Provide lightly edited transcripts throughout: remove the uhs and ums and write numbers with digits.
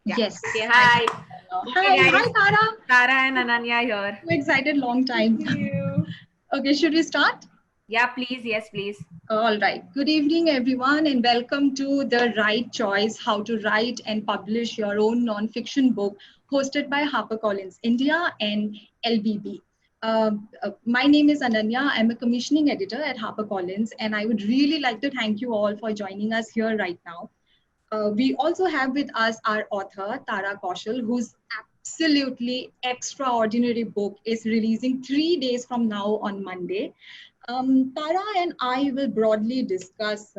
Yeah. Yes. Okay, hi. Okay, Hi, guys. Tara. Tara and Ananya here. So excited, long time. Thank you. Okay, should we start? Yeah, please. Yes, please. All right. Good evening, everyone, and welcome to The Right Choice, How to Write and Publish Your Own Nonfiction Book, hosted by HarperCollins India and LBB. My name is Ananya. I'm a commissioning editor at HarperCollins, and I would really like to thank you all for joining us here right now. We also have with us our author, Tara Kaushal, whose absolutely extraordinary book is releasing 3 days from now on Monday. Tara and I will broadly discuss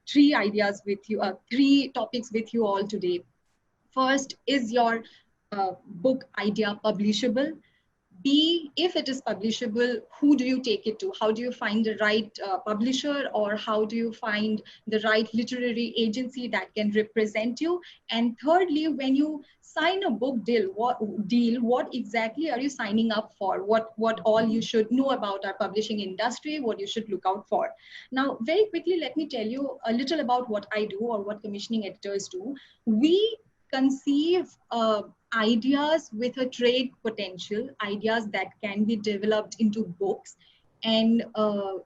three ideas with you, three topics with you all today. First, is your book idea publishable? B, if it is publishable, who do you take it to? How do you find the right publisher, or how do you find the right literary agency that can represent you? And thirdly, when you sign a book deal, what exactly are you signing up for? What all you should know about our publishing industry, what you should look out for. Now, very quickly, let me tell you a little about what I do or what commissioning editors do. We conceive ideas with a trade potential, ideas that can be developed into books. And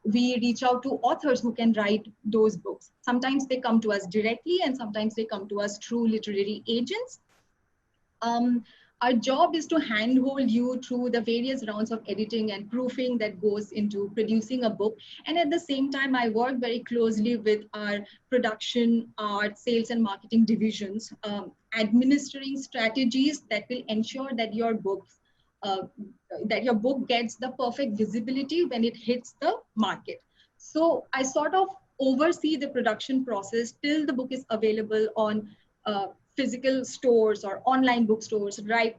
we reach out to authors who can write those books. Sometimes they come to us directly, and sometimes they come to us through literary agents. Um, our job is to handhold you through the various rounds of editing and proofing that goes into producing a book. And at the same time, I work very closely with our production, art, sales, and marketing divisions, administering strategies that will ensure uh, that your book gets the perfect visibility when it hits the market. So I sort of oversee the production process till the book is available on physical stores or online bookstores, right?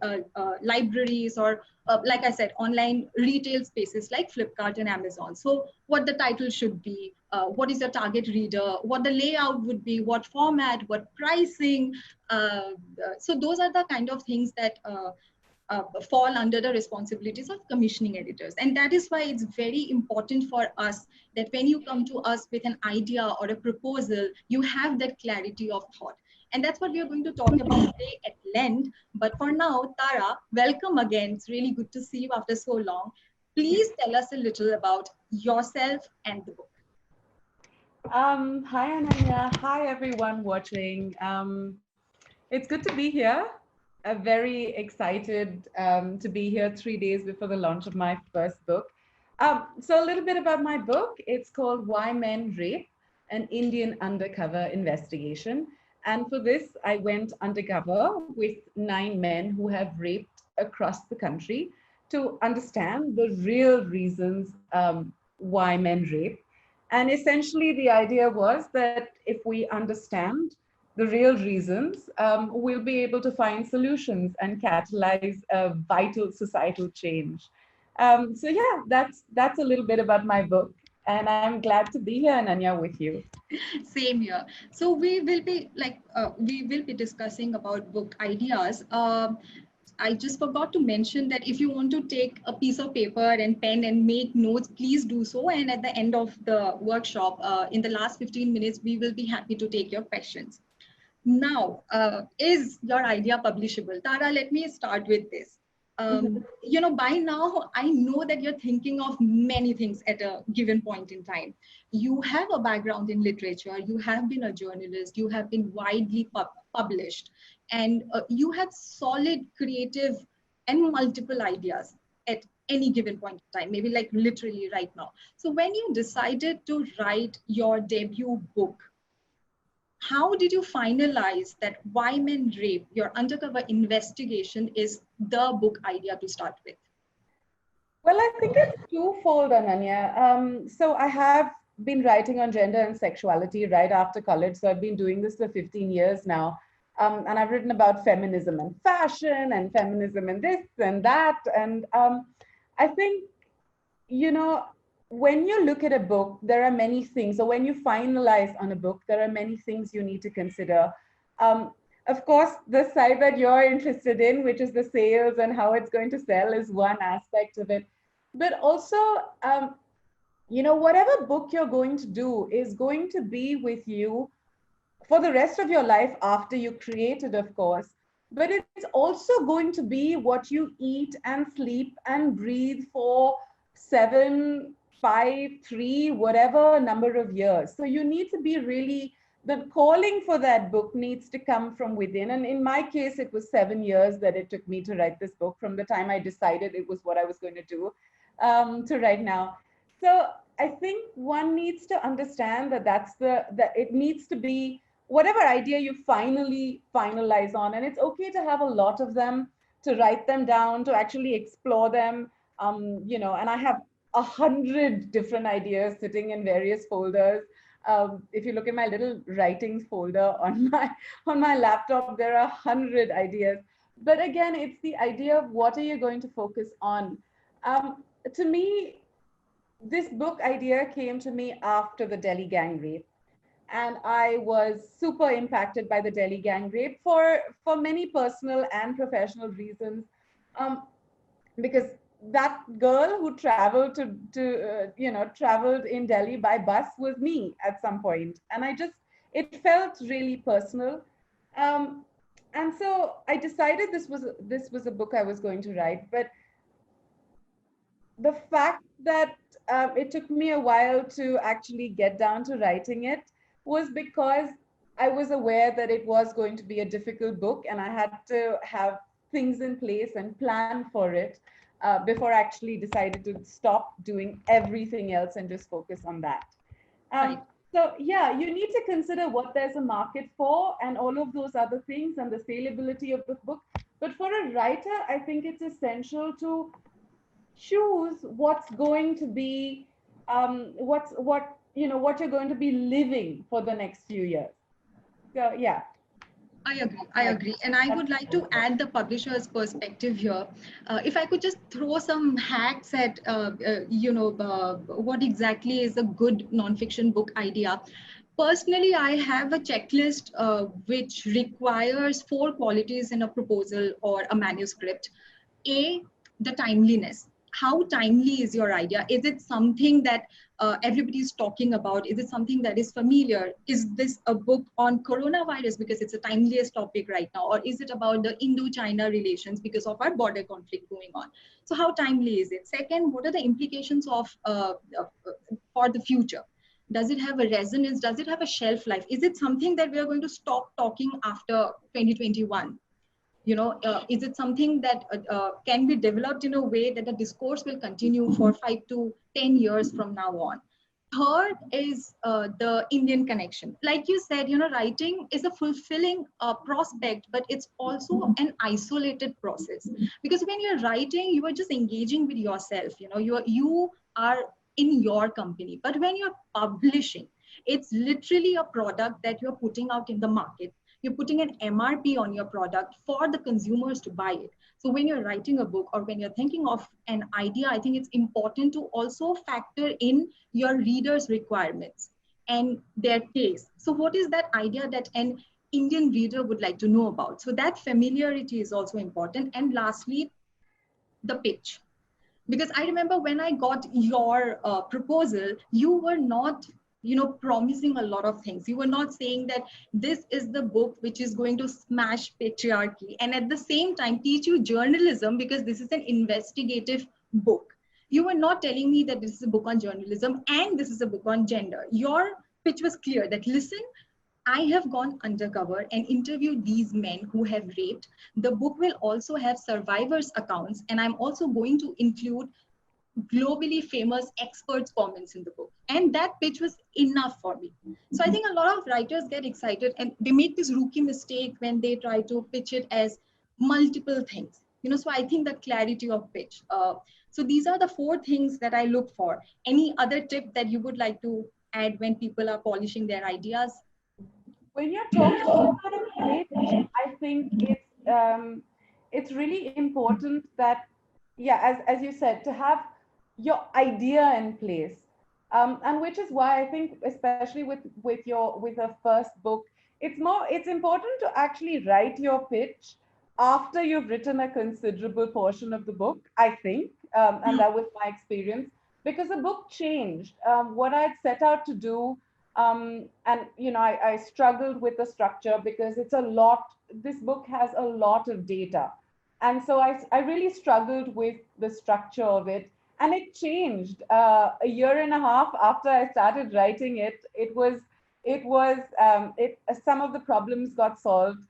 Libraries, or like I said, online retail spaces like Flipkart and Amazon. So what the title should be, what is your target reader, what the layout would be, what format, what pricing. So those are the kind of things that fall under the responsibilities of commissioning editors. And that is why it's very important for us that when you come to us with an idea or a proposal, you have that clarity of thought. And that's what we are going to talk about today at length. But for now, Tara, welcome again. It's really good to see you after so long. Please tell us a little about yourself and the book. Hi, Ananya. Hi, everyone watching. It's good to be here. Very excited to be here 3 days before the launch of my first book. So a little bit about my book. It's called Why Men Rape, an Indian Undercover Investigation. And for this, I went undercover with 9 men who have raped across the country to understand the real reasons why men rape. And essentially, the idea was that if we understand the real reasons, we'll be able to find solutions and catalyze a vital societal change. So yeah, that's a little bit about my book. And I'm glad to be here, Ananya, with you. Same here. So we will be discussing about book ideas. I just forgot to mention that if you want to take a piece of paper and pen and make notes, please do so. And at the end of the workshop, in the last 15 minutes, we will be happy to take your questions. Now, is your idea publishable? Tara, let me start with this. By now, I know that you're thinking of many things at a given point in time. You have a background in literature, you have been a journalist, you have been widely published, and you have solid creative and multiple ideas at any given point in time, maybe like literally right now. So when you decided to write your debut book, how did you finalize that Why Men Rape, your undercover investigation, is the book idea to start with? Well, I think it's twofold, Ananya. So I have been writing on gender and sexuality right after college. So I've been doing this for 15 years now. And I've written about feminism and fashion and feminism and this and that. And I think, you know, when you look at a book, there are many things. So when you finalize on a book, there are many things you need to consider. Of course, the side that you're interested in, which is the sales and how it's going to sell, is one aspect of it. But also, whatever book you're going to do is going to be with you for the rest of your life after you create it, of course. but it's also going to be what you eat and sleep and breathe for 7, 5, 3, whatever number of years. So you need to be really, the calling for that book needs to come from within. And in my case, it was 7 years that it took me to write this book from the time I decided it was what I was going to do to right now. So I think one needs to understand that that it needs to be whatever idea you finally finalize on. And it's okay to have a lot of them, to write them down, to actually explore them. And I have 100 different ideas sitting in various folders. If you look at my little writings folder on my laptop, there are 100 ideas. But again, it's the idea of what are you going to focus on. To me, this book idea came to me after the Delhi gang rape. And I was super impacted by the Delhi gang rape for many personal and professional reasons. Because that girl who traveled traveled in Delhi by bus was me at some point, and it felt really personal. And so I decided this was a book I was going to write. But the fact that it took me a while to actually get down to writing it was because I was aware that it was going to be a difficult book, and I had to have things in place and plan for it before I actually decided to stop doing everything else and just focus on that. Right. So yeah, you need to consider what there's a market for and all of those other things and the saleability of the book. But for a writer, I think it's essential to choose what's going to be what you're going to be living for the next few years. So yeah. I agree. And I would like to add the publisher's perspective here. If I could just throw some hacks at, what exactly is a good nonfiction book idea. Personally, I have a checklist which requires 4 qualities in a proposal or a manuscript. A, the timeliness. How timely is your idea? Is it something that everybody is talking about? Is it something that is familiar? Is this a book on coronavirus because it's a timeliest topic right now? Or is it about the Indo-China relations because of our border conflict going on? So how timely is it? Second, what are the implications of for the future? Does it have a resonance? Does it have a shelf life? Is it something that we are going to stop talking after 2021? Is it something that can be developed in a way that the discourse will continue for 5 to 10 years from now on? Third is the Indian connection. Like you said, writing is a fulfilling prospect, but it's also an isolated process. Because when you're writing, you are just engaging with yourself. You are in your company. But when you're publishing, it's literally a product that you're putting out in the market. You're putting an MRP on your product for the consumers to buy it. So when you're writing a book or when you're thinking of an idea, I think it's important to also factor in your readers' requirements and their taste. So what is that idea that an Indian reader would like to know about? So that familiarity is also important. And lastly, the pitch. Because I remember when I got your proposal, you were not promising a lot of things. You were not saying that this is the book which is going to smash patriarchy and at the same time teach you journalism, because this is an investigative book. You were not telling me that this is a book on journalism and this is a book on gender. Your pitch was clear that, listen, I have gone undercover and interviewed these men who have raped. The book will also have survivors' accounts, and I'm also going to include globally famous experts' comments in the book. And that pitch was enough for me. So I think a lot of writers get excited and they make this rookie mistake when they try to pitch it as multiple things. So I think the clarity of pitch. So these are the 4 things that I look for. Any other tip that you would like to add when people are polishing their ideas? When you're talking about a pitch, I think it's really important that, yeah, as you said, to have your idea in place, and which is why I think, especially with a first book, it's important to actually write your pitch after you've written a considerable portion of the book, I think, and that was my experience, because the book changed. What I'd set out to do And I struggled with the structure because this book has a lot of data. And so I really struggled with the structure of it. And it changed a year and a half after I started writing it. Some of the problems got solved.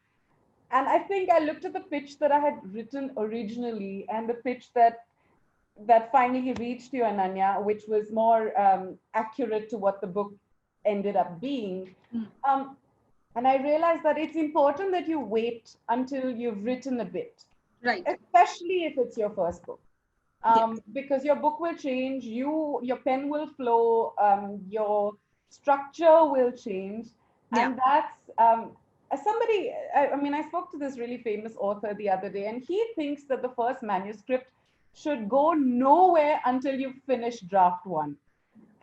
And I think I looked at the pitch that I had written originally and the pitch that finally reached you, Ananya, which was more accurate to what the book ended up being. And I realized that it's important that you wait until you've written a bit, Right. especially if it's your first book. Because your book will change, your pen will flow, your structure will change. And that's, I spoke to this really famous author the other day, and he thinks that the first manuscript should go nowhere until you finish draft one.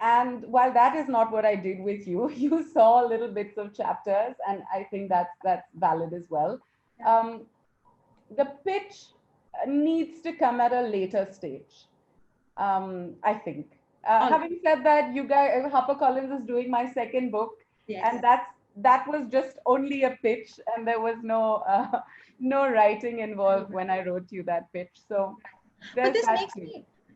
And while that is not what I did with you, you saw little bits of chapters, and I think that's valid as well. The pitch needs to come at a later stage, I think. Having said that, you guys, HarperCollins is doing my second book, and that was just only a pitch, and there was no writing involved when I wrote you that pitch. So but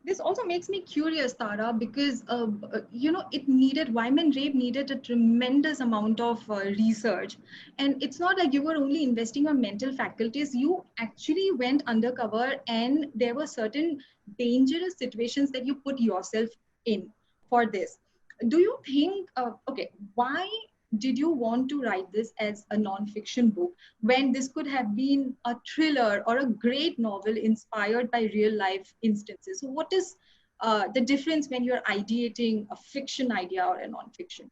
this also makes me curious, Tara, because Wyman Rape needed a tremendous amount of research, and it's not like you were only investing on mental faculties. You actually went undercover, and there were certain dangerous situations that you put yourself in for this. Do you think, why did you want to write this as a non-fiction book when this could have been a thriller or a great novel inspired by real life instances? So what is the difference when you're ideating a fiction idea or a non-fiction?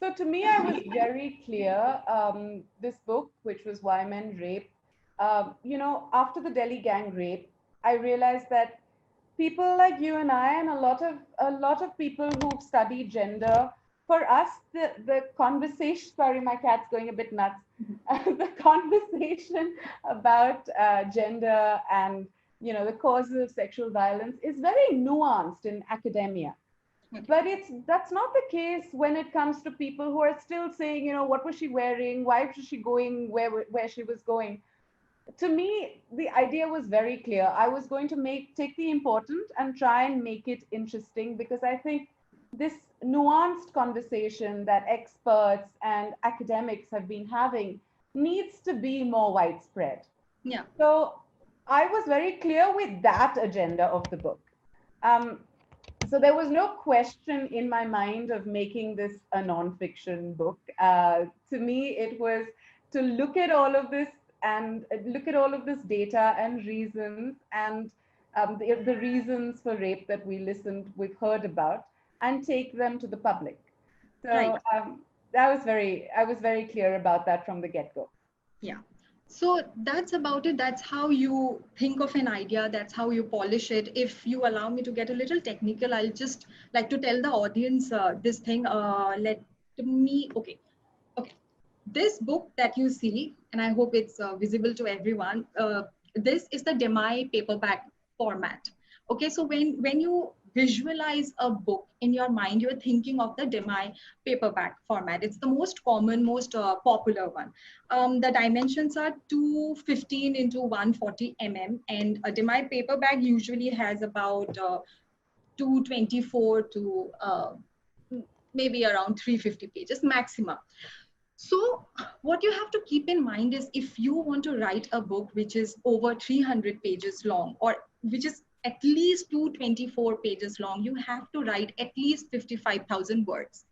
So to me, I was very clear. This book, which was Wyman Rape, after the Delhi gang rape, I realized that people like you and I, and a lot of people who've studied gender, for us, the conversation, sorry, my cat's going a bit nuts. The conversation about gender and, the causes of sexual violence is very nuanced in academia. But that's not the case when it comes to people who are still saying, what was she wearing? Why was she going where she was going? To me, the idea was very clear. I was going to take the important and try and make it interesting, because I think this nuanced conversation that experts and academics have been having needs to be more widespread. Yeah. So I was very clear with that agenda of the book. So there was no question in my mind of making this a nonfiction book. To me, it was to look at all of this and look at all of this data and reasons and the reasons for rape that we've heard about, and take them to the public. So right. I was very clear about that from the get-go. Yeah. So that's about it. That's how you think of an idea. That's how you polish it. If you allow me to get a little technical, I'll just like to tell the audience this thing. Okay. This book that you see, and I hope it's visible to everyone, this is the demi paperback format. Okay, so when you visualize a book in your mind, you're thinking of the demi paperback format. It's the most common, most popular one. The dimensions are 215 into 140 mm, and a demi paperback usually has about 224 to maybe around 350 pages maximum. So what you have to keep in mind is, if you want to write a book which is over 300 pages long, or which is at least 224 pages long, you have to write at least 55,000 words.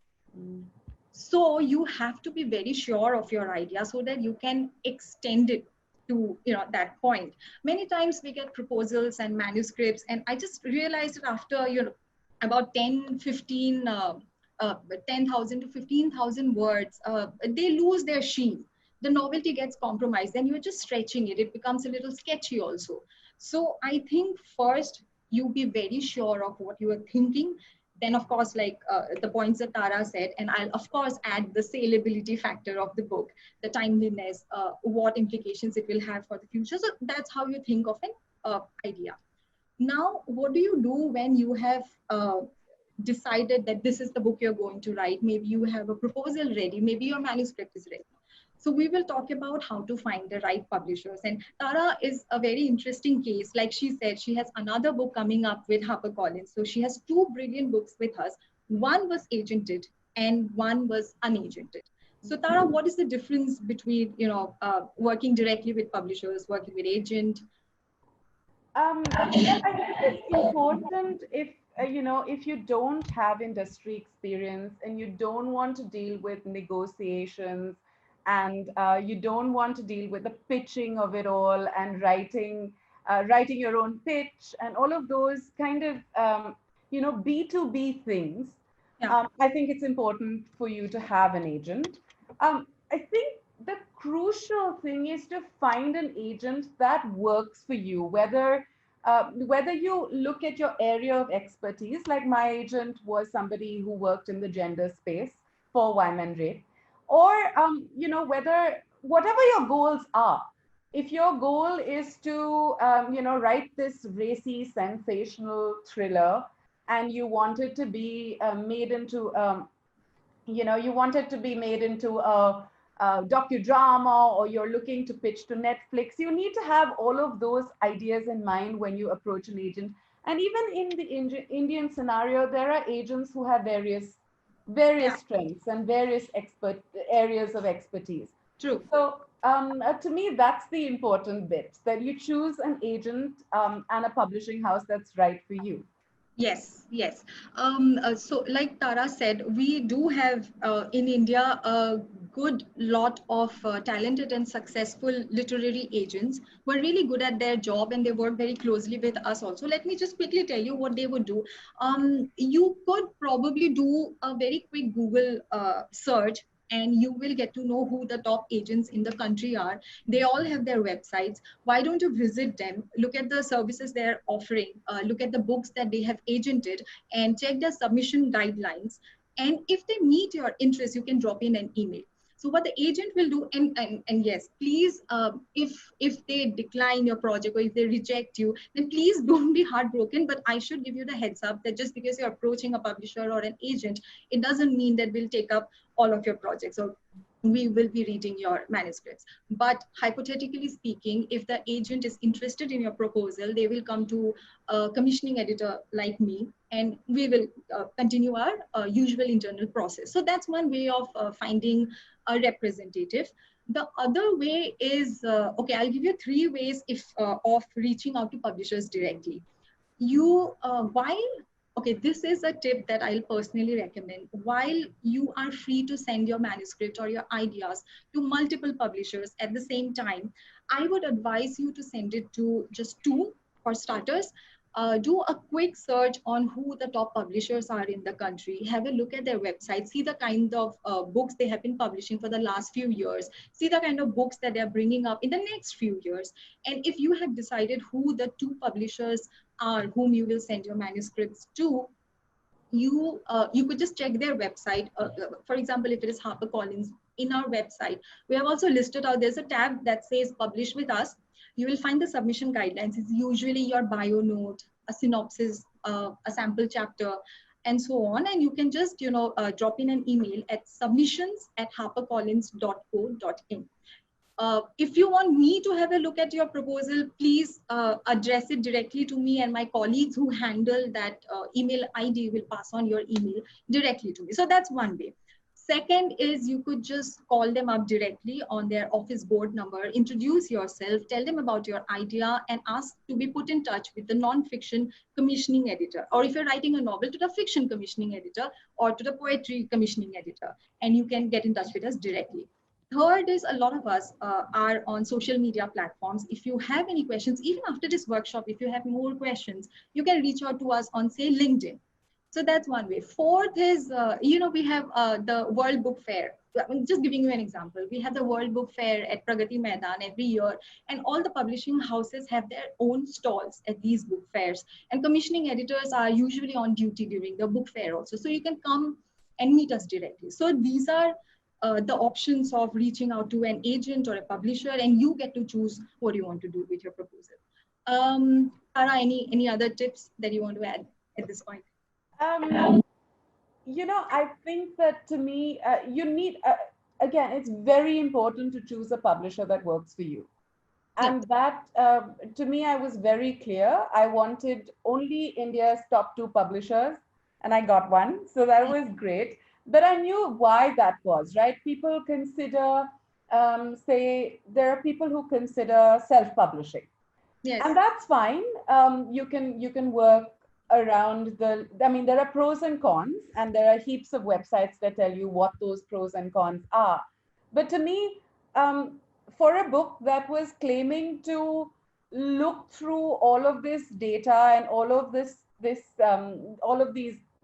So you have to be very sure of your idea so that you can extend it to that point. Many times we get proposals and manuscripts, and I just realized that after about 10,000 to 15,000 words, they lose their sheen. The novelty gets compromised, and you're just stretching it. It becomes a little sketchy also. So I think first you be very sure of what you are thinking. Then, of course, like the points that Tara said, and I'll of course add the saleability factor of the book, the timeliness, what implications it will have for the future. So that's how you think of an idea. Now, what do you do when you have decided that this is the book you're going to write. Maybe you have a proposal ready, maybe your manuscript is ready. So we will talk about how to find the right publishers. And Tara is a very interesting case. Like she said, she has another book coming up with HarperCollins. So she has two brilliant books with us. One was agented and one was unagented. So Tara, what is the difference between, working directly with publishers, working with agent? Well, I think it's important if if you don't have industry experience and you don't want to deal with negotiations and you don't want to deal with the pitching of it all and writing your own pitch and all of those kind of B2B things. Yeah. I think it's important for you to have an agent. I think the crucial thing is to find an agent that works for you, whether you look at your area of expertise, like my agent was somebody who worked in the gender space for Wyman Ray, or whatever your goals are. If your goal is to write this racy, sensational thriller, and you want it to be made into you want it to be made into a docudrama, or you're looking to pitch to Netflix, you need to have all of those ideas in mind when you approach an agent. And even in the Indian scenario, there are agents who have various Yeah. strengths and various areas of expertise. True. So to me, that's the important bit, that you choose an agent and a publishing house that's right for you. Yes, yes. So like Tara said, we do have in India a good lot of talented and successful literary agents who are really good at their job, and they work very closely with us also. Let me just quickly tell you what they would do. You could probably do a very quick Google search, and you will get to know who the top agents in the country are. They all have their websites. Why don't you visit them, look at the services they're offering, look at the books that they have agented, and check their submission guidelines. And if they meet your interest, you can drop in an email. So what the agent will do, and yes, please, if they decline your project or if they reject you, then please don't be heartbroken. But I should give you the heads up that just because you're approaching a publisher or an agent, it doesn't mean that we'll take up all of your projects, or we will be reading your manuscripts. But hypothetically speaking, if the agent is interested in your proposal, they will come to a commissioning editor like me, and we will continue our usual internal process. So that's one way of finding a representative. The other way is, okay, I'll give you three ways of reaching out to publishers directly. Okay, this is a tip that I'll personally recommend. While you are free to send your manuscript or your ideas to multiple publishers at the same time, I would advise you to send it to just two for starters. Do a quick search on who the top publishers are in the country. Have a look at their website, see the kind of books they have been publishing for the last few years, see the kind of books that they're bringing up in the next few years. And if you have decided who the two publishers are whom you will send your manuscripts to, you could just check their website. For example, if it is HarperCollins, in our website, we have also listed out, there's a tab that says publish with us. You will find the submission guidelines. It's usually your bio note, a synopsis, a sample chapter, and so on. And you can just drop in an email at submissions@harpercollins.co.in. If you want me to have a look at your proposal, please address it directly to me, and my colleagues who handle that email ID will pass on your email directly to me. So that's one way. Second is, you could just call them up directly on their office board number, introduce yourself, tell them about your idea, and ask to be put in touch with the non-fiction commissioning editor. Or if you're writing a novel, to the fiction commissioning editor or to the poetry commissioning editor, and you can get in touch with us directly. Third is, a lot of us are on social media platforms. If you have any questions, even after this workshop, if you have more questions, you can reach out to us on, say, LinkedIn. So that's one way. Fourth is, we have the World Book Fair. I'm just giving you an example. We have the World Book Fair at Pragati Maidan every year, and all the publishing houses have their own stalls at these book fairs. And commissioning editors are usually on duty during the book fair also. So you can come and meet us directly. So these are the options of reaching out to an agent or a publisher, and you get to choose what you want to do with your proposal. Tara, any other tips that you want to add at this point? I think that to me, you need, again, it's very important to choose a publisher that works for you. Yeah. And that, to me, I was very clear. I wanted only India's top 2 publishers, and I got one. So that was great. But I knew why that was, right? People consider, there are people who consider self-publishing, Yes. and that's fine. You can work around there are pros and cons, and there are heaps of websites that tell you what those pros and cons are. But to me, um, for a book that was claiming to look through all of this data and all of these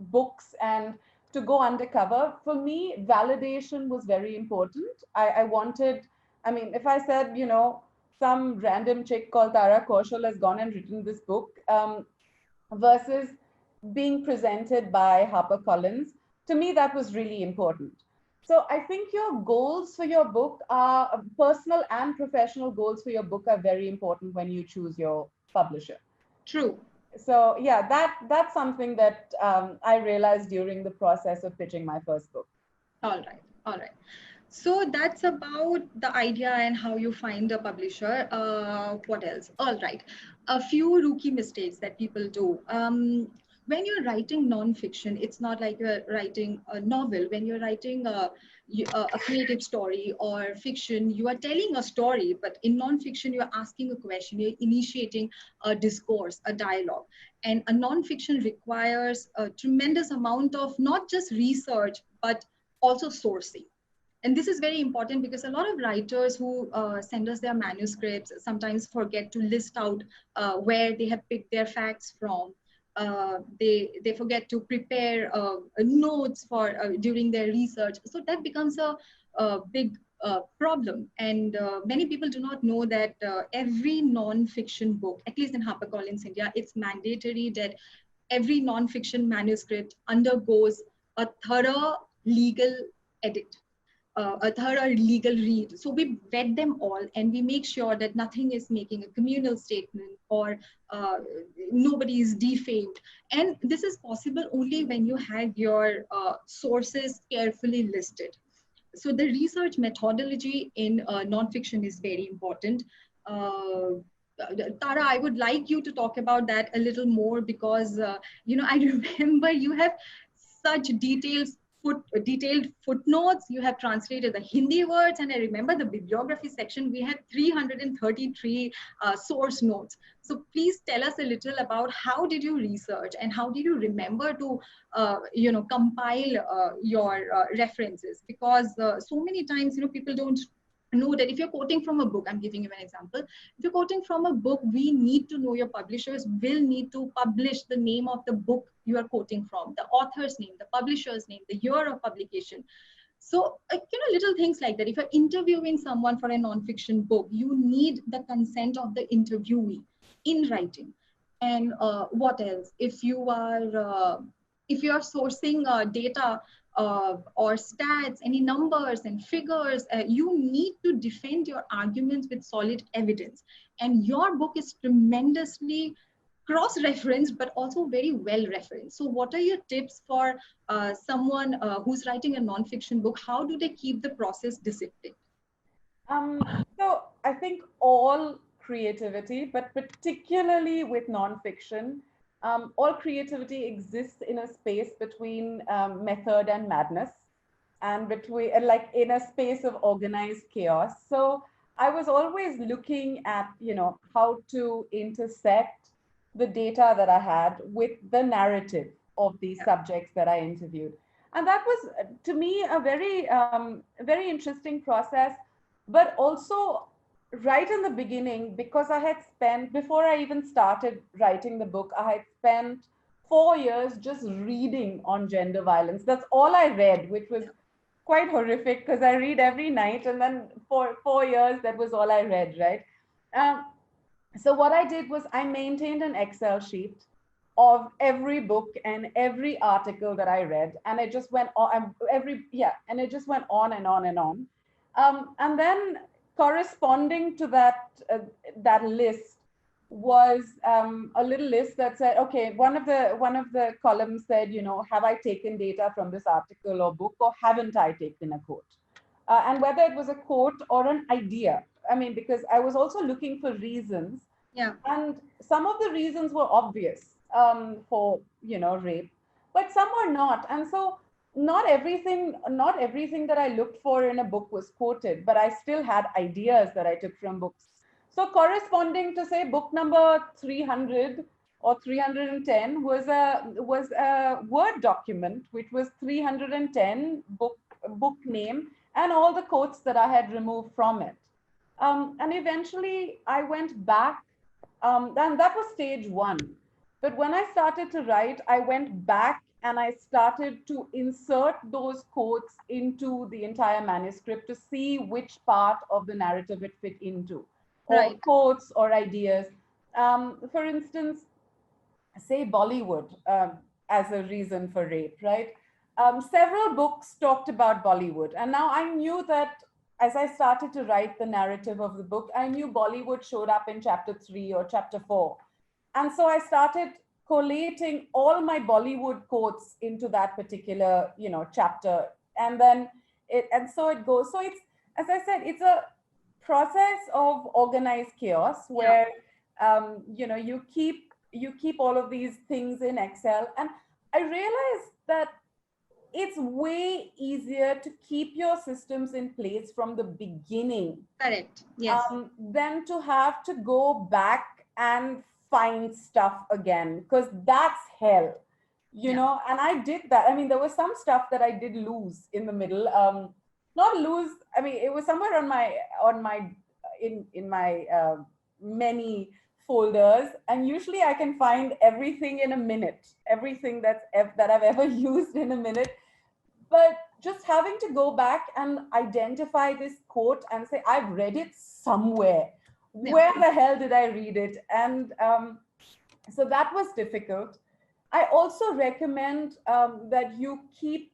books and to go undercover, for me validation was very important. I wanted, if I said, some random chick called Tara Kaushal has gone and written this book, versus being presented by HarperCollins, to me, that was really important. So I think your goals for your book are personal and professional goals for your book are very important when you choose your publisher. True. So yeah, that's something that I realized during the process of pitching my first book. All right. All right. So that's about the idea and how you find a publisher. What else? All right. A few rookie mistakes that people do. When you're writing nonfiction, it's not like you're writing a novel. When you're writing a creative story or fiction, you are telling a story, but in nonfiction, you're asking a question, you're initiating a discourse, a dialogue. And a nonfiction requires a tremendous amount of not just research, but also sourcing. And this is very important because a lot of writers who send us their manuscripts sometimes forget to list out where they have picked their facts from. They forget to prepare notes for during their research. So that becomes a big problem. And many people do not know that every non-fiction book, at least in HarperCollins India, it's mandatory that every non-fiction manuscript undergoes a thorough legal edit, a thorough legal read. So we vet them all and we make sure that nothing is making a communal statement or nobody is defamed. And this is possible only when you have your sources carefully listed. So the research methodology in nonfiction is very important. Tara, I would like you to talk about that a little more because I remember you have such detailed footnotes. You have translated the Hindi words, and I remember the bibliography section. We had 333 source notes. So please tell us a little about how did you research and how did you remember to, compile your references? Because so many times, people don't know that if you're quoting from a book, I'm giving you an example. If you're quoting from a book, we need to know, your publishers will need to publish the name of the book you are quoting from, the author's name, the publisher's name, the year of publication. So, little things like that. If you're interviewing someone for a nonfiction book, you need the consent of the interviewee in writing. And what else? If you are sourcing data or stats, any numbers and figures, you need to defend your arguments with solid evidence. And your book is tremendously cross-referenced, but also very well-referenced. So what are your tips for someone who's writing a nonfiction book? How do they keep the process disciplined? So I think all creativity, but particularly with nonfiction, all creativity exists in a space between method and madness, and between like in a space of organized chaos. So I was always looking at, how to intersect the data that I had with the narrative of these subjects that I interviewed. And that was, to me, a very interesting process. But also, right in the beginning, because I had spent, before I even started writing the book, I had spent 4 years just reading on gender violence. That's all I read, which was quite horrific because I read every night. And then for 4 years, that was all I read, right? So what I did was I maintained an Excel sheet of every book and every article that I read, and it just went on and it just went on and on and on. And then corresponding to that list was a little list that said, okay, one of the columns said, you know, have I taken data from this article or book, or haven't I taken a quote? And whether it was a quote or an idea. I mean, because I was also looking for reasons. Yeah. And some of the reasons were obvious for, you know, rape, but some were not. And so not everything that I looked for in a book was quoted, but I still had ideas that I took from books. So corresponding to, say, book number 300 or 310 was a Word document, which was 310 book name and all the quotes that I had removed from it. And eventually I went back, and that was stage one. But when I started to write, I went back and I started to insert those quotes into the entire manuscript to see which part of the narrative it fit into, or Right. quotes or ideas. For instance, say Bollywood as a reason for rape, right? Several books talked about Bollywood. And now I knew that as I started to write the narrative of the book, I knew Bollywood showed up in chapter 3 or chapter 4. And so I started collating all my Bollywood quotes into that particular, you know, chapter. And then so it goes. So it's, as I said, it's a process of organized chaos where, you know, you keep all of these things in Excel. And I realized that it's way easier to keep your systems in place from the beginning, Correct. Yes. than to have to go back and find stuff again, because that's hell, you know. And I did that. I mean, there was some stuff that I did lose in the middle. Not lose, I mean, it was somewhere on my in my many folders, and usually I can find everything in a minute, everything that I've ever used in a minute. But just having to go back and identify this quote and say, I've read it somewhere. Where the hell did I read it? And so that was difficult. I also recommend that you keep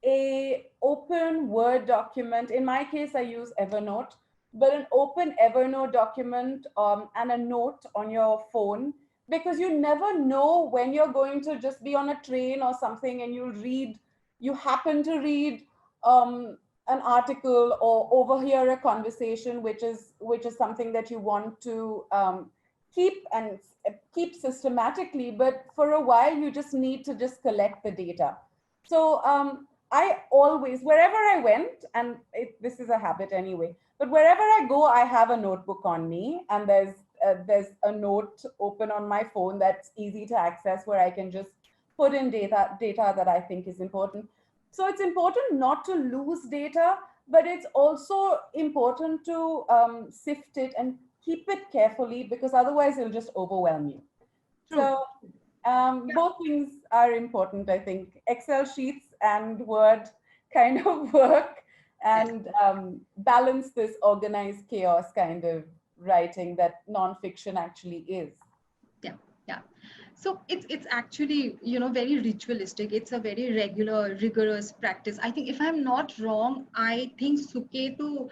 a open Word document. In my case, I use Evernote, but an open Evernote document and a note on your phone, because you never know when you're going to just be on a train or something and you happen to read an article or overhear a conversation, which is something that you want to keep systematically, but for a while you just need to just collect the data. So I always, wherever I went, and this is a habit anyway, but wherever I go, I have a notebook on me, and there's a note open on my phone that's easy to access, where I can just put in data that I think is important. So it's important not to lose data, but it's also important to sift it and keep it carefully, because otherwise it'll just overwhelm you. True. So both things are important, I think. Excel sheets and Word kind of work, and balance this organized chaos kind of writing that nonfiction actually is. Yeah. So it's actually, you know, very ritualistic. It's a very regular, rigorous practice. I think, if I'm not wrong, I think Suketu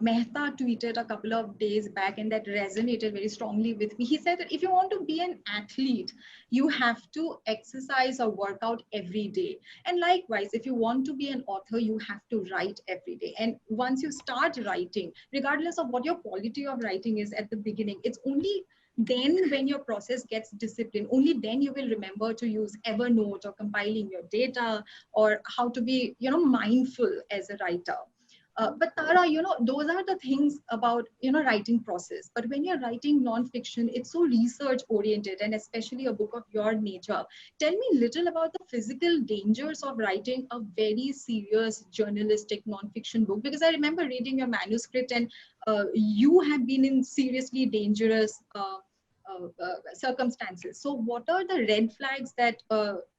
Mehta tweeted a couple of days back, and that resonated very strongly with me. He said that if you want to be an athlete, you have to exercise or work out every day. And likewise, if you want to be an author, you have to write every day. And once you start writing, regardless of what your quality of writing is at the beginning, it's only then, when your process gets disciplined, only then you will remember to use Evernote or compiling your data, or how to be, you know, mindful as a writer. But Tara, you know, those are the things about, you know, writing process. But when you're writing nonfiction, it's so research oriented, and especially a book of your nature. Tell me a little about the physical dangers of writing a very serious journalistic nonfiction book, because I remember reading your manuscript, and you have been in seriously dangerous circumstances. So what are the red flags that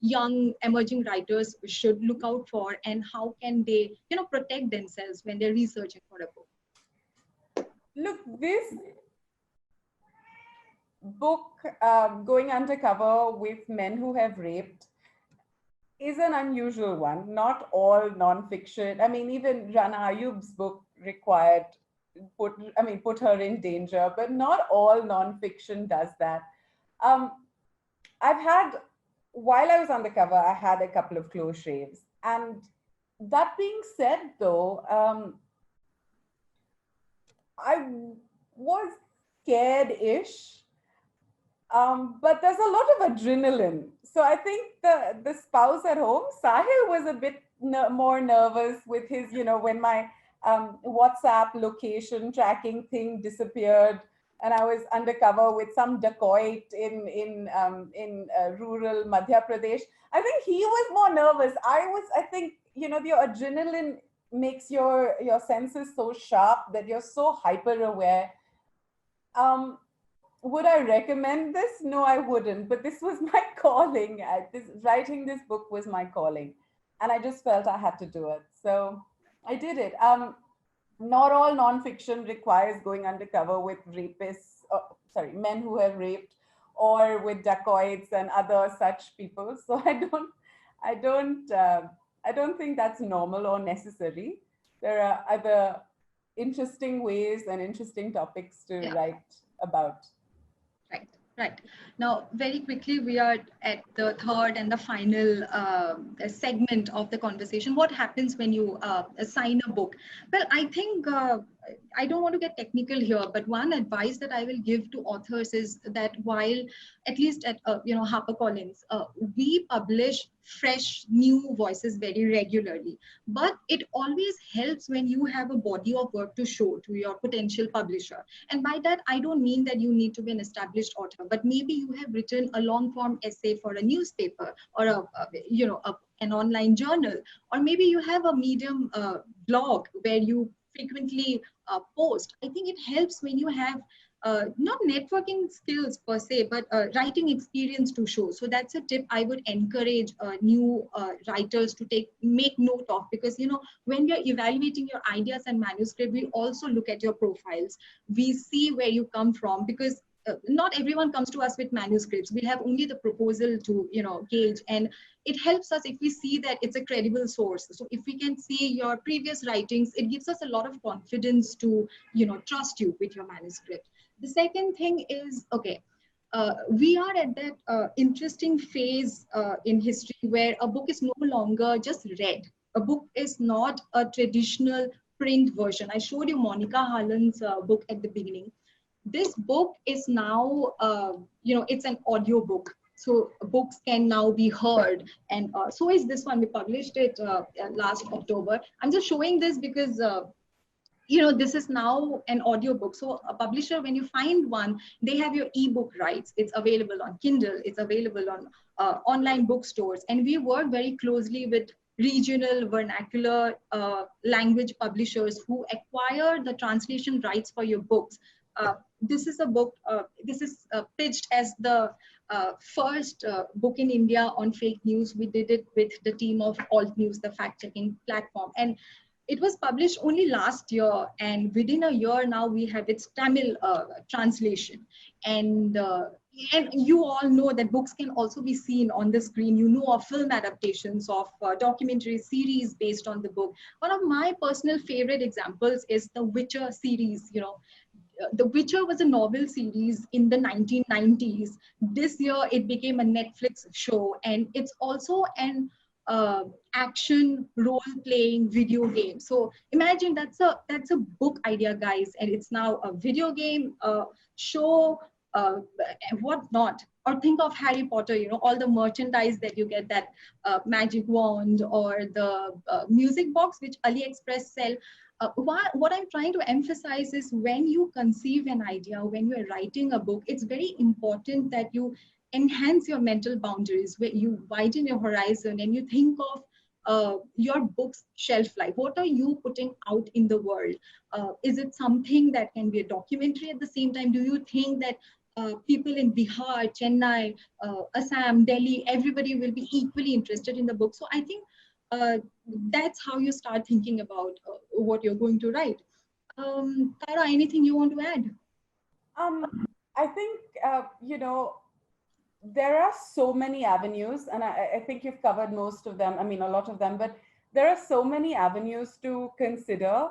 young emerging writers should look out for, and how can they, you know, protect themselves when they're researching for a book? Look, this book, Going Undercover with Men Who Have Raped, is an unusual one. Not all nonfiction, I mean, even Rana Ayub's book required put her in danger, but not all nonfiction does that. Um, I've had, while I was on the cover, I had a couple of close shaves. And that being said, though, I was scared-ish, but there's a lot of adrenaline. So I think the spouse at home, Sahil, was a bit more nervous with his, when my WhatsApp location tracking thing disappeared, and I was undercover with some dacoit in rural Madhya Pradesh. I think he was more nervous. I think, the adrenaline makes your senses so sharp that you're so hyper aware. Would I recommend this? No, I wouldn't. But this was my calling. Writing this book was my calling, and I just felt I had to do it. So I did it. Not all nonfiction requires going undercover with rapists, men who have raped, or with dacoits and other such people. So I don't think that's normal or necessary. There are other interesting ways and interesting topics to write about. Right. Now, very quickly, we are at the third and the final segment of the conversation. What happens when you sign a book? Well, I think I don't want to get technical here, but one advice that I will give to authors is that while, at least at HarperCollins, we publish fresh, new voices very regularly. But it always helps when you have a body of work to show to your potential publisher. And by that, I don't mean that you need to be an established author, but maybe you have written a long form essay for a newspaper or an online journal, or maybe you have a Medium blog where you frequently post. I think it helps when you have not networking skills per se, but writing experience to show. So that's a tip I would encourage new writers to make note of, because when we are evaluating your ideas and manuscript, we also look at your profiles. We see where you come from, because not everyone comes to us with manuscripts. We have only the proposal to gauge, and it helps us if we see that it's a credible source. So if we can see your previous writings, it gives us a lot of confidence to trust you with your manuscript. The second thing is, we are at that interesting phase in history where a book is no longer just read. A book is not a traditional print version. I showed you Monica Harlan's book at the beginning. This book is now, it's an audio book. So books can now be heard. And so is this one. We published it last October. I'm just showing this because, this is now an audio book. So a publisher, when you find one, they have your ebook rights. It's available on Kindle. It's available on online bookstores. And we work very closely with regional vernacular language publishers who acquire the translation rights for your books. This is a book, this is pitched as the first book in India on fake news. We did it with the team of Alt News, the fact-checking platform. And it was published only last year. And within a year now, we have its Tamil translation. And you all know that books can also be seen on the screen. You know of film adaptations, of documentary series based on the book. One of my personal favorite examples is the Witcher series. The Witcher was a novel series in the 1990s. This year, it became a Netflix show, and it's also an action role-playing video game. So imagine that's a book idea, guys, and it's now a video game show, whatnot. Or think of Harry Potter, all the merchandise that you get, that magic wand or the music box which AliExpress sell. What I'm trying to emphasize is, when you conceive an idea, when you're writing a book, it's very important that you enhance your mental boundaries, where you widen your horizon and you think of your book's shelf life. What are you putting out in the world? Is it something that can be a documentary at the same time? Do you think that people in Bihar, Chennai, Assam, Delhi, everybody will be equally interested in the book? So I think that's how you start thinking about what you're going to write. Tara, anything you want to add? I think, there are so many avenues, and I think you've covered most of them. I mean, a lot of them, but there are so many avenues to consider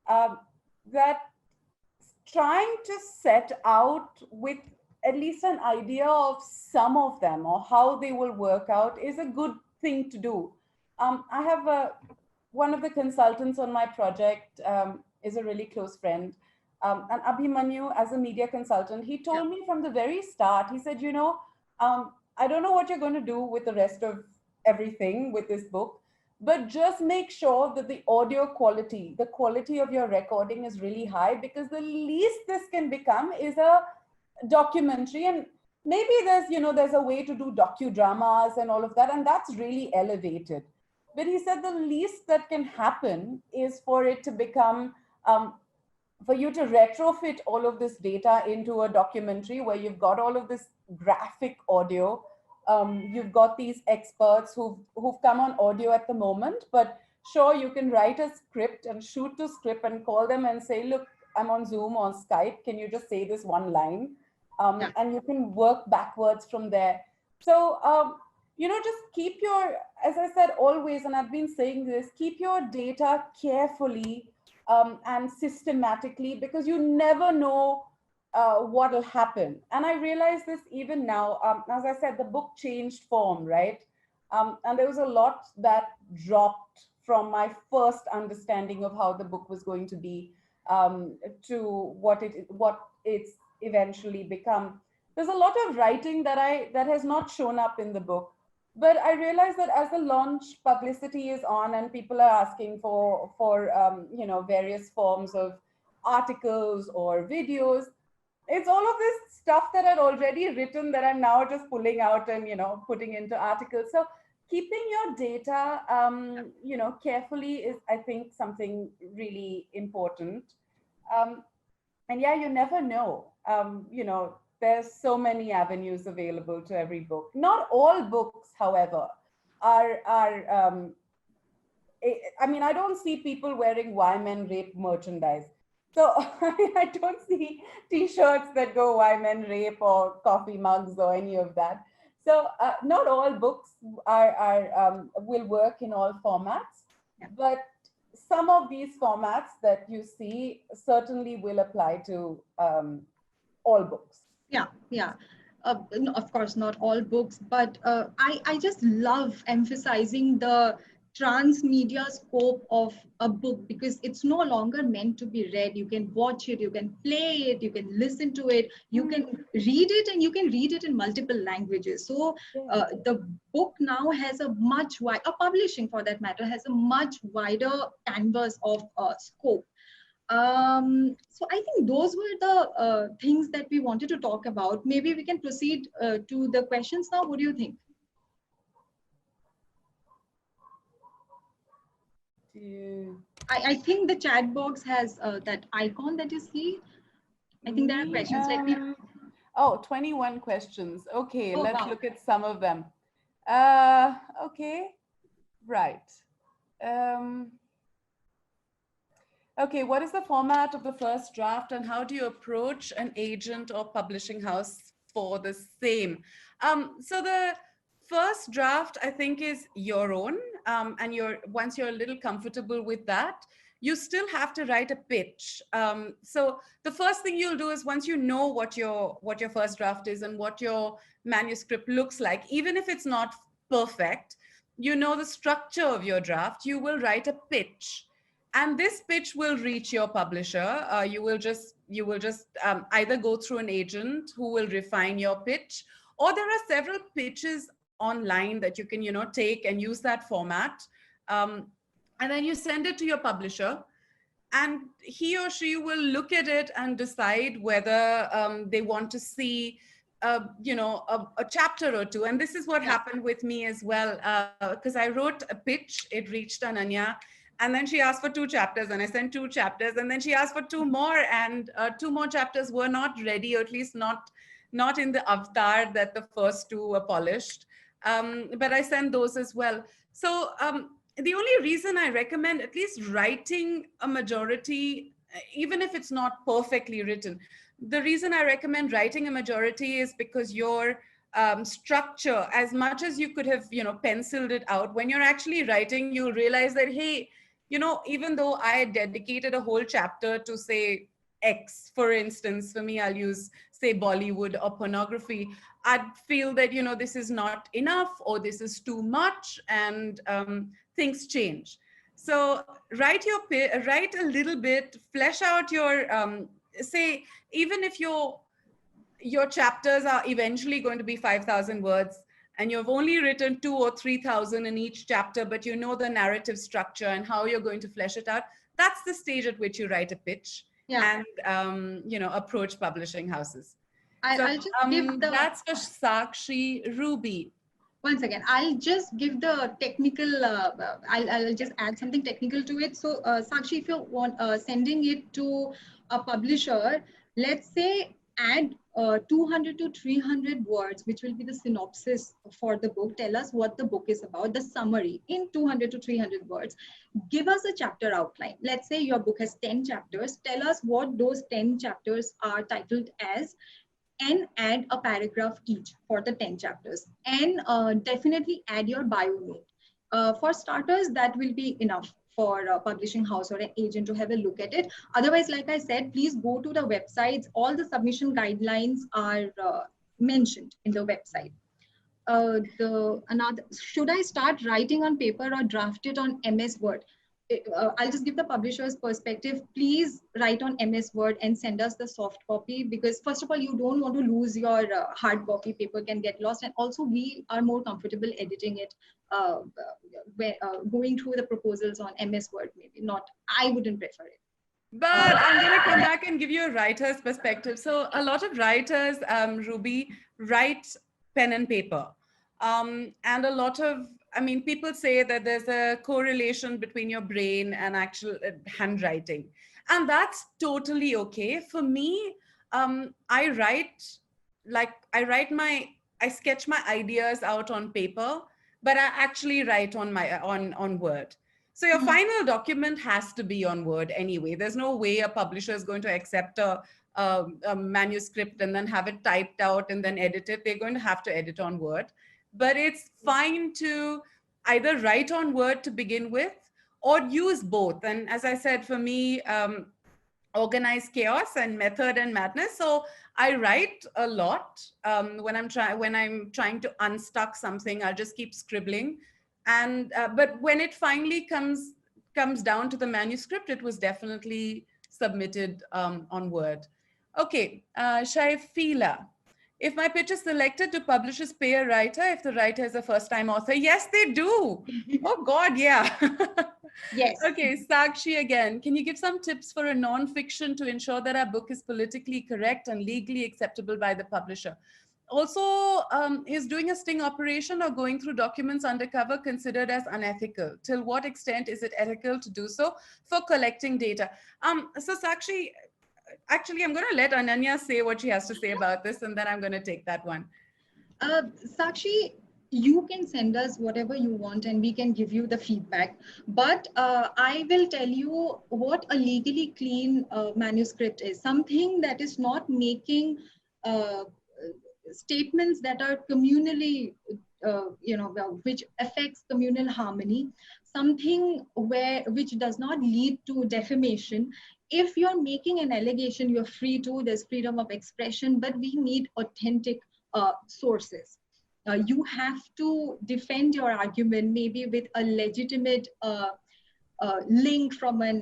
that trying to set out with at least an idea of some of them or how they will work out is a good thing to do. I have one of the consultants on my project is a really close friend. And Abhimanyu, as a media consultant, he told me from the very start, he said, I don't know what you're going to do with the rest of everything with this book, but just make sure that the audio quality, the quality of your recording is really high, because the least this can become is a documentary. And maybe there's a way to do docudramas and all of that, and that's really elevated. But he said the least that can happen is for it to become, for you to retrofit all of this data into a documentary where you've got all of this graphic audio. You've got these experts who've come on audio at the moment, but sure, you can write a script and shoot the script and call them and say, look, I'm on Zoom, on Skype, can you just say this one line? And you can work backwards from there. So, just keep your, as I said, always, and I've been saying this, keep your data carefully and systematically, because you never know what will happen. And I realize this even now. As I said, the book changed form, right? And there was a lot that dropped from my first understanding of how the book was going to be to what it's eventually become. There's a lot of writing that has not shown up in the book. But I realized that as the launch publicity is on and people are asking for various forms of articles or videos, it's all of this stuff that I'd already written that I'm now just pulling out and putting into articles. So keeping your data carefully is, I think, something really important. And yeah, you never know. There's so many avenues available to every book. Not all books, however, are I don't see people wearing Why Men Rape merchandise. So I don't see t-shirts that go Why Men Rape or coffee mugs or any of that. So not all books will work in all formats, but some of these formats that you see certainly will apply to all books. Yeah. Of course, not all books, but I just love emphasizing the transmedia scope of a book, because it's no longer meant to be read. You can watch it, you can play it, you can listen to it, you can read it, and you can read it in multiple languages. So the book now has a much wider, publishing for that matter, has a much wider canvas of scope. So I think those were the things that we wanted to talk about. Maybe we can proceed to the questions now. What do you think? I think the chat box has that icon that you see. I think there are questions. 21 questions. Okay, Oh, let's wow. look at some of them. Okay, right. Okay, what is the format of the first draft and how do you approach an agent or publishing house for the same? So the first draft, I think, is your own, and once you're a little comfortable with that, you still have to write a pitch. So the first thing you'll do is, once you know what your first draft is and what your manuscript looks like, even if it's not perfect, you know the structure of your draft, you will write a pitch. And this pitch will reach your publisher. You will just either go through an agent who will refine your pitch, or there are several pitches online that you can take and use that format. And then you send it to your publisher, and he or she will look at it and decide whether they want to see a chapter or two. And this is what happened with me as well, because I wrote a pitch, it reached Ananya, and then she asked for 2 chapters, and I sent 2 chapters, and then she asked for 2 more, and 2 more chapters were not ready, or at least not in the avatar that the first 2 were polished. But I sent those as well. So the only reason I recommend at least writing a majority, even if it's not perfectly written, the reason I recommend writing a majority is because your structure, as much as you could have penciled it out, when you're actually writing, you'll realize that, hey, even though I dedicated a whole chapter to, say, X, for instance, for me, I'll use, say, Bollywood or pornography. I'd feel that, this is not enough or this is too much, and things change. So write a little bit, flesh out your, say, even if your chapters are eventually going to be 5,000 words, and you've only written 2 or 3,000 in each chapter, but you know the narrative structure and how you're going to flesh it out. That's the stage at which you write a pitch and, approach publishing houses. I'll just give the... That's for Sakshi. Ruby. Once again, I'll just give the technical, I'll just add something technical to it. So Sakshi, if you want sending it to a publisher, let's say add 200 to 300 words, which will be the synopsis for the book. Tell us what the book is about, the summary in 200 to 300 words. Give us a chapter outline. Let's say your book has 10 chapters. Tell us what those 10 chapters are titled as, and add a paragraph each for the 10 chapters. And definitely add your bio note. For starters, that will be enough for a publishing house or an agent to have a look at it. Otherwise, like I said, please go to the websites. All the submission guidelines are mentioned in the website. Should I start writing on paper or draft it on MS Word? I'll just give the publisher's perspective. Please write on MS Word and send us the soft copy, because first of all, you don't want to lose your hard copy. Paper can get lost, and also we are more comfortable editing it, going through the proposals on MS Word. Maybe not. I wouldn't prefer it. But I'm going to come back and give you a writer's perspective. So a lot of writers, Ruby, write pen and paper, and a lot of, people say that there's a correlation between your brain and actual handwriting. And that's totally okay. For me, I sketch my ideas out on paper, but I actually write on Word. So your final document has to be on Word anyway. There's no way a publisher is going to accept a manuscript and then have it typed out and then edit it. They're going to have to edit on Word. But it's fine to either write on Word to begin with or use both. And as I said, for me, organized chaos and method and madness. So I write a lot. When I'm trying to unstuck something, I'll just keep scribbling. And but when it finally comes down to the manuscript, it was definitely submitted on Word. Okay, Shaifila. If my pitch is selected, do publishers pay a writer if the writer is a first-time author? Yes, they do. Oh God, yeah. Yes. Okay, Sakshi again. Can you give some tips for a non-fiction to ensure that our book is politically correct and legally acceptable by the publisher? Also, is doing a sting operation or going through documents undercover considered as unethical? Till what extent is it ethical to do so for collecting data? So Sakshi, actually, I'm going to let Ananya say what she has to say about this, and then I'm going to take that one. Sakshi, you can send us whatever you want and we can give you the feedback. But I will tell you what a legally clean manuscript is. Something that is not making statements that are communally, which affects communal harmony. Something which does not lead to defamation. If you're making an allegation, you're free to, there's freedom of expression, but we need authentic sources. You have to defend your argument maybe with a legitimate link from a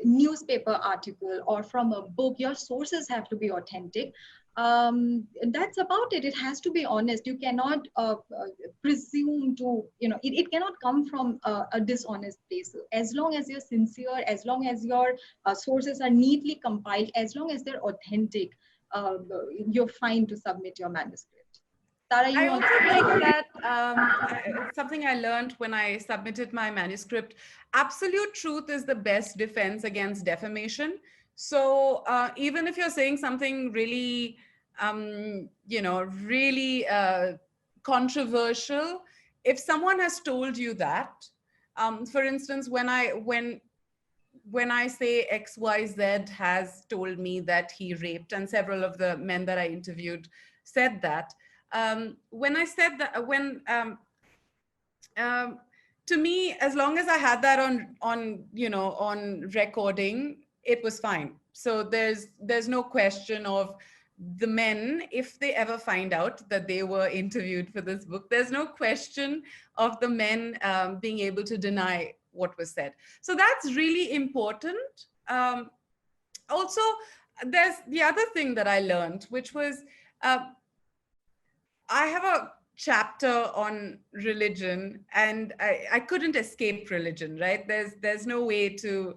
newspaper article or from a book. Your sources have to be authentic. That's about it. It has to be honest. You cannot presume to, it cannot come from a dishonest place. As long as you're sincere, as long as your sources are neatly compiled, as long as they're authentic, you're fine to submit your manuscript. Tara, I also think that something I learned when I submitted my manuscript, absolute truth is the best defense against defamation. So even if you're saying something really, really controversial, if someone has told you that, for instance, when I say XYZ has told me that he raped, and several of the men that I interviewed said that, when I said that, to me, as long as I had that on recording, it was fine. So there's no question of the men, if they ever find out that they were interviewed for this book, there's no question of the men being able to deny what was said. So that's really important. Also, there's the other thing that I learned, which was I have a chapter on religion, and I couldn't escape religion, right? There's no way to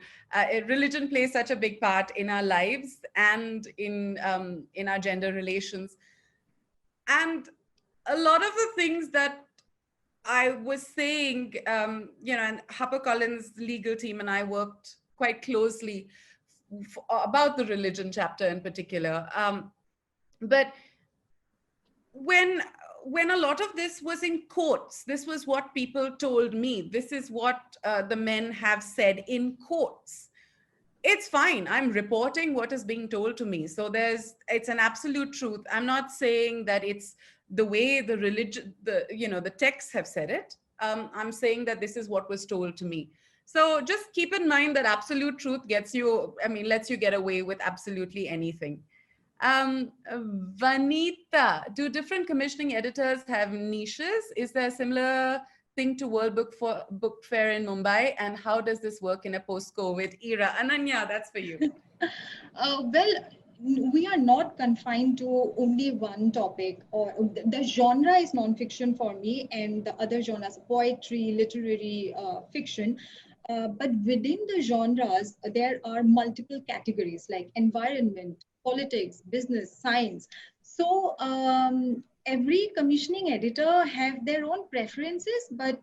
religion plays such a big part in our lives and in our gender relations. And a lot of the things that I was saying, and HarperCollins legal team and I worked quite closely about the religion chapter in particular. But when a lot of this was in quotes, this was what people told me. This is what the men have said in quotes. It's fine. I'm reporting what is being told to me. So it's an absolute truth. I'm not saying that it's the way the religion, the texts have said it. I'm saying that this is what was told to me. So just keep in mind that absolute truth lets you get away with absolutely anything. Vanita, do different commissioning editors have niches? Is there a similar thing to World Book Fair in Mumbai? And how does this work in a post-COVID era? Ananya, that's for you. Well, we are not confined to only one topic, or the genre is nonfiction for me, and the other genres, poetry, literary, fiction. But within the genres, there are multiple categories like environment, politics, business, science. So every commissioning editor have their own preferences, but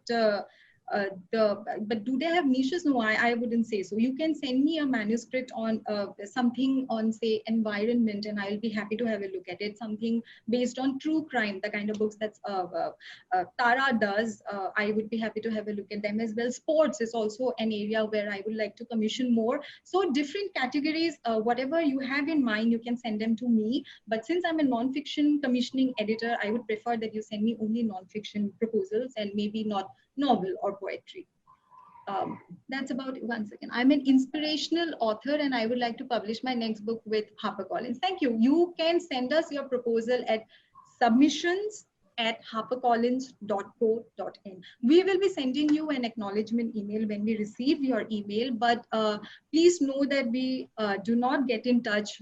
but do they have niches? No, I wouldn't say so. You can send me a manuscript on something on, say, environment, and I'll be happy to have a look at it. Something based on true crime, the kind of books that Tara does, I would be happy to have a look at them as well. Sports is also an area where I would like to commission more. So different categories, whatever you have in mind, you can send them to me. But since I'm a nonfiction commissioning editor, I would prefer that you send me only nonfiction proposals and maybe not novel or poetry. That's about it. One second. I'm an inspirational author and I would like to publish my next book with HarperCollins. Thank you. You can send us your proposal at submissions@harpercollins.co.in. We will be sending you an acknowledgement email when we receive your email, but please know that we do not get in touch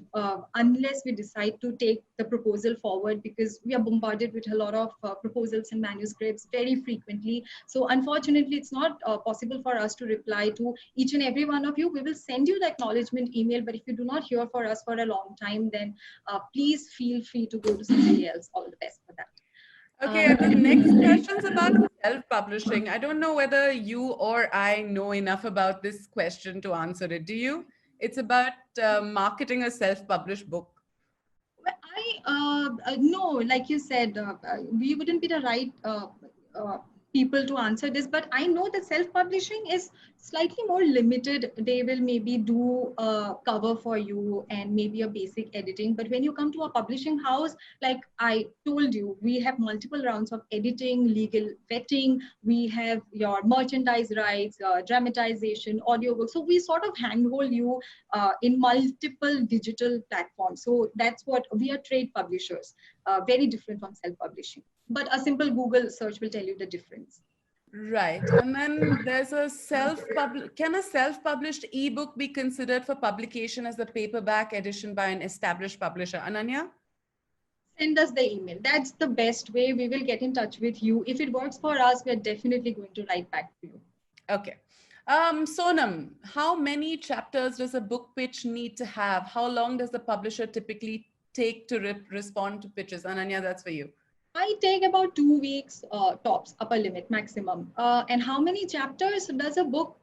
unless we decide to take the proposal forward, because we are bombarded with a lot of proposals and manuscripts very frequently. So unfortunately, it's not possible for us to reply to each and every one of you. We will send you the acknowledgement email, but if you do not hear for us for a long time, then please feel free to go to somebody else. All the best for that. Okay, the next question's about self-publishing. I don't know whether you or I know enough about this question to answer it. Do you? It's about marketing a self-published book. Well, no, like you said, we wouldn't be the right people to answer this, but I know that self-publishing is slightly more limited. They will maybe do a cover for you and maybe a basic editing. But when you come to a publishing house, like I told you, we have multiple rounds of editing, legal vetting. We have your merchandise rights, dramatization, audiobook. So we sort of handhold you in multiple digital platforms. So that's what we are, trade publishers, very different from self-publishing. But a simple Google search will tell you the difference. Right. And then there's can a self-published ebook be considered for publication as a paperback edition by an established publisher? Ananya? Send us the email. That's the best way. We will get in touch with you. If it works for us, we're definitely going to write back to you. Okay. Sonam, how many chapters does a book pitch need to have? How long does the publisher typically take to respond to pitches? Ananya, that's for you. I take about 2 weeks tops, upper limit, maximum. And how many chapters does a book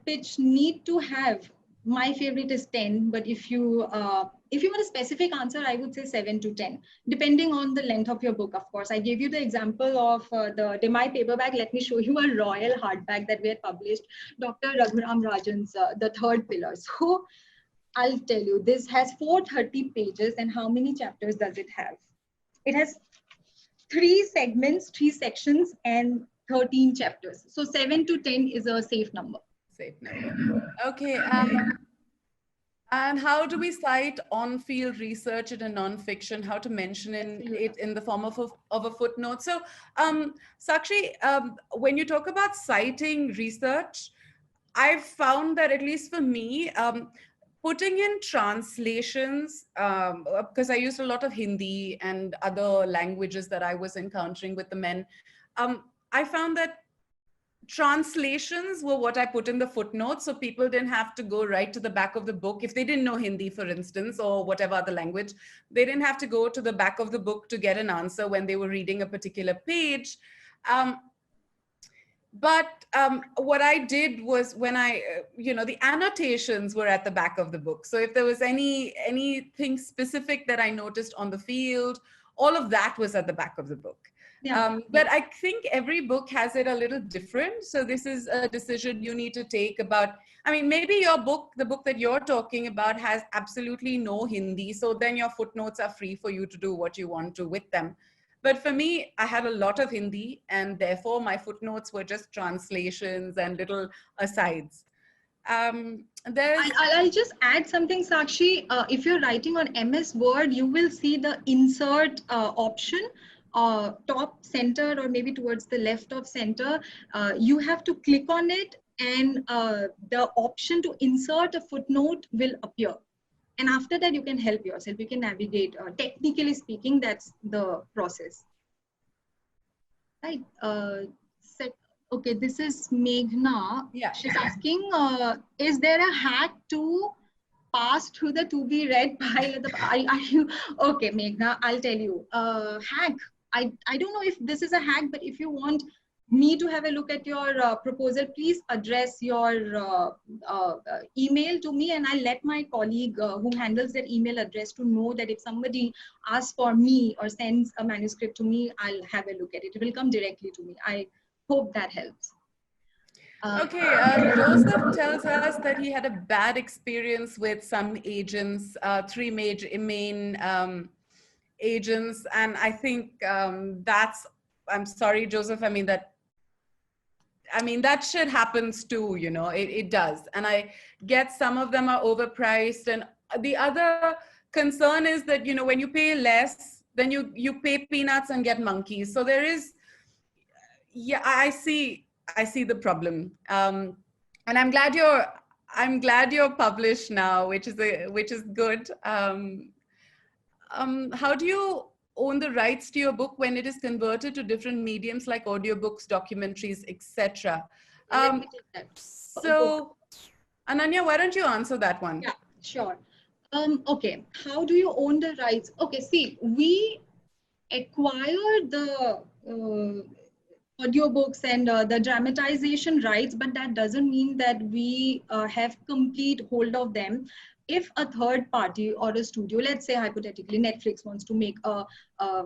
pitch need to have? My favorite is 10, but if you want a specific answer, I would say 7 to 10, depending on the length of your book, of course. I gave you the example of the Demai paperback. Let me show you a royal hardback that we had published, Dr. Raghuram Rajan's The Third Pillar. So I'll tell you, this has 430 pages, and how many chapters does it have? It has 3 segments, 3 sections, and 13 chapters. So 7 to 10 is a safe number. Safe number. Okay. And how do we cite on-field research in a nonfiction? How to mention it in the form of a footnote? So, Sakshi, when you talk about citing research, I've found that, at least for me, putting in translations, because I used a lot of Hindi and other languages that I was encountering with the men, I found that translations were what I put in the footnotes, so people didn't have to go right to the back of the book. If they didn't know Hindi, for instance, or whatever other language, they didn't have to go to the back of the book to get an answer when they were reading a particular page. But what I did was, when the annotations were at the back of the book. So if there was anything specific that I noticed on the field, all of that was at the back of the book. Yeah. But I think every book has it a little different. So this is a decision you need to take about, maybe your book, the book that you're talking about, has absolutely no Hindi. So then your footnotes are free for you to do what you want to with them. But for me, I had a lot of Hindi, and therefore my footnotes were just translations and little asides. I'll just add something, Sakshi. If you're writing on MS Word, you will see the insert option, top center, or maybe towards the left of center. You have to click on it, and the option to insert a footnote will appear. And after that, you can help yourself. You can navigate. Technically speaking, that's the process. Right. Okay, this is Meghna. Yeah. She's asking, is there a hack to pass through the to be read pile? Are you okay, Meghna? I'll tell you. Hack. I don't know if this is a hack, but if you want me to have a look at your proposal, please address your email to me, and I'll let my colleague who handles that email address to know that if somebody asks for me or sends a manuscript to me, I'll have a look at it. It will come directly to me. I hope that helps. Okay, Joseph tells us that he had a bad experience with some agents, three main agents, and I think I'm sorry, Joseph, that shit happens too, it does. And I get some of them are overpriced. And the other concern is that, when you pay less, then you pay peanuts and get monkeys. So there is, yeah, I see the problem. And I'm glad you're published now, which is good. How do you own the rights to your book when it is converted to different mediums like audiobooks, documentaries, etc.? So, Ananya, why don't you answer that one? Yeah, sure. Okay, how do you own the rights? Okay, see, we acquired the audiobooks and the dramatization rights, but that doesn't mean that we have complete hold of them. If a third party or a studio, let's say hypothetically Netflix wants to make a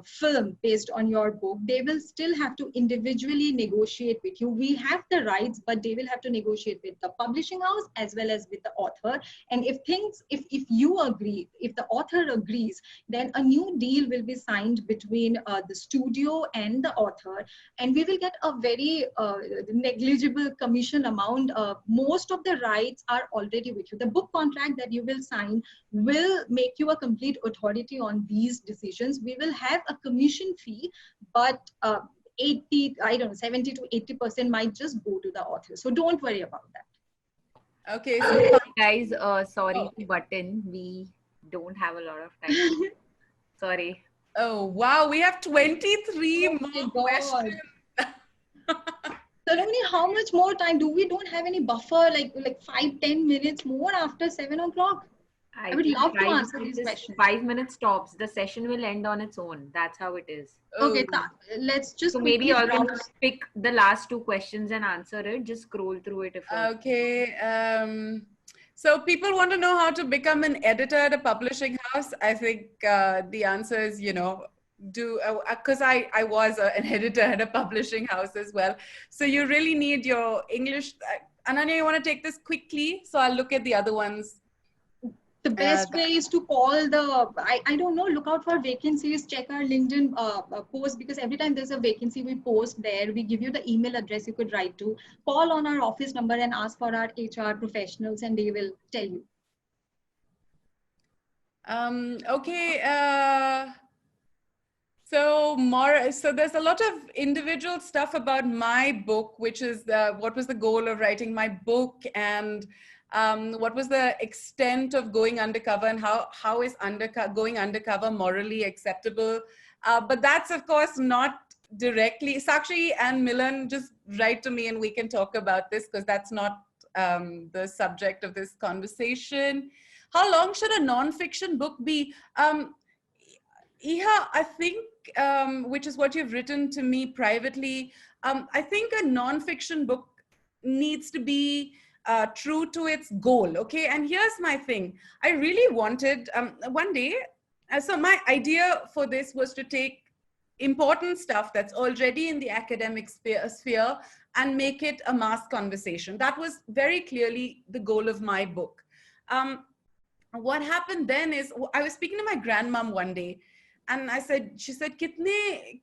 film based on your book, they will still have to individually negotiate with you. We have the rights, but they will have to negotiate with the publishing house as well as with the author. And if you agree, if the author agrees, then a new deal will be signed between the studio and the author, and we will get a very negligible commission amount. Most of the rights are already with you. The book contract that you will sign will make you a complete authority on these decisions. We will have a commission fee, but 70 to 80% might just go to the author. So don't worry about that. Okay. So guys, sorry to butt in. We don't have a lot of time. Sorry. Oh, wow. We have 23 more questions. Saloni, how much more time do we? Don't have any buffer, like 5-10 minutes more after 7 o'clock? I would love to answer these questions. 5 minutes stops. The session will end on its own. That's how it is. Okay, let's just. So maybe you all can pick the last 2 questions and answer it. Just scroll through it. Okay. So people want to know how to become an editor at a publishing house. I think the answer is, because I was an editor at a publishing house as well. So you really need your English. Ananya, you want to take this quickly? So I'll look at the other ones. The best way is to call I don't know, look out for vacancies, check our LinkedIn post, because every time there's a vacancy, we post there. We give you the email address you could write to. Call on our office number and ask for our HR professionals, and they will tell you. Okay. So there's a lot of individual stuff about my book, which is what was the goal of writing my book, and what was the extent of going undercover, and how is going undercover morally acceptable. But that's of course not directly. Sakshi and Milan, just write to me and we can talk about this, because that's not the subject of this conversation. How long should a non-fiction book be? Iha, I think, which is what you've written to me privately, I think a non-fiction book needs to be true to its goal, okay? And here's my thing. I really wanted, one day, so my idea for this was to take important stuff that's already in the academic sphere and make it a mass conversation. That was very clearly the goal of my book. What happened then is, I was speaking to my grandmom one day, and I said, she said, kitne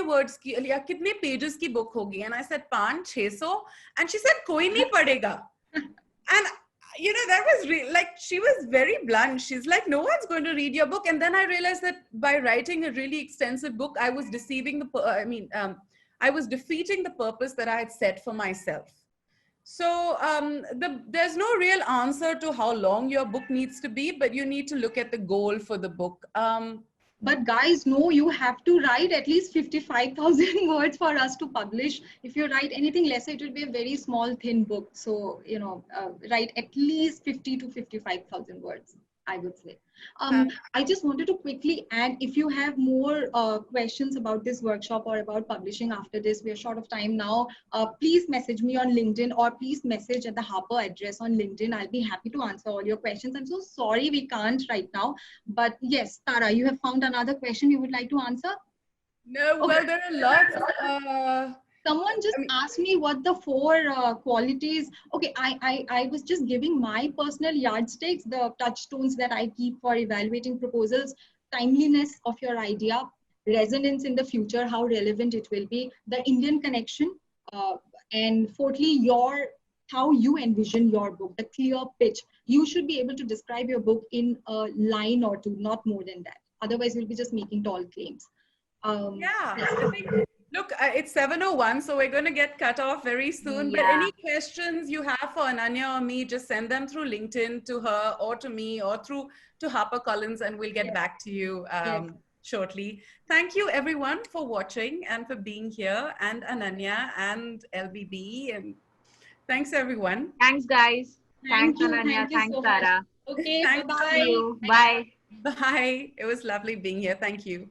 words ki, ya kitne pages ki book hogi? And I said, 500-600. And she said, koi nahi padega. And you know, that was like, she was very blunt. She's like, no one's going to read your book. And then I realized that by writing a really extensive book, I was defeating the purpose that I had set for myself. So there's no real answer to how long your book needs to be, but you need to look at the goal for the book. But guys, no, you have to write at least 55,000 words for us to publish. If you write anything lesser, it will be a very small, thin book. So, you know, write at least 50 to 55,000 words, I would say. I just wanted to quickly add, if you have more questions about this workshop or about publishing after this, we are short of time now, please message me on LinkedIn, or please message at the Harper address on LinkedIn. I'll be happy to answer all your questions. I'm so sorry we can't right now, but yes, Tara, you have found another question you would like to answer? No, okay. Well, there are lots. Someone just asked me what the 4 qualities. Okay, I was just giving my personal yardsticks, the touchstones that I keep for evaluating proposals: timeliness of your idea, resonance in the future, how relevant it will be, the Indian connection, and fourthly, how you envision your book, the clear pitch. You should be able to describe your book in a line or two, not more than that. Otherwise, you'll be just making tall claims. Yeah, I think, look, it's 7:01, so we're going to get cut off very soon. Yeah. But any questions you have for Ananya or me, just send them through LinkedIn to her or to me or to HarperCollins, and we'll get back to you shortly. Thank you, everyone, for watching and for being here, and Ananya and LBB. And thanks, everyone. Thanks, guys. Thanks, Ananya. Thanks, Tara. Okay, bye-bye. Bye. Bye. It was lovely being here. Thank you.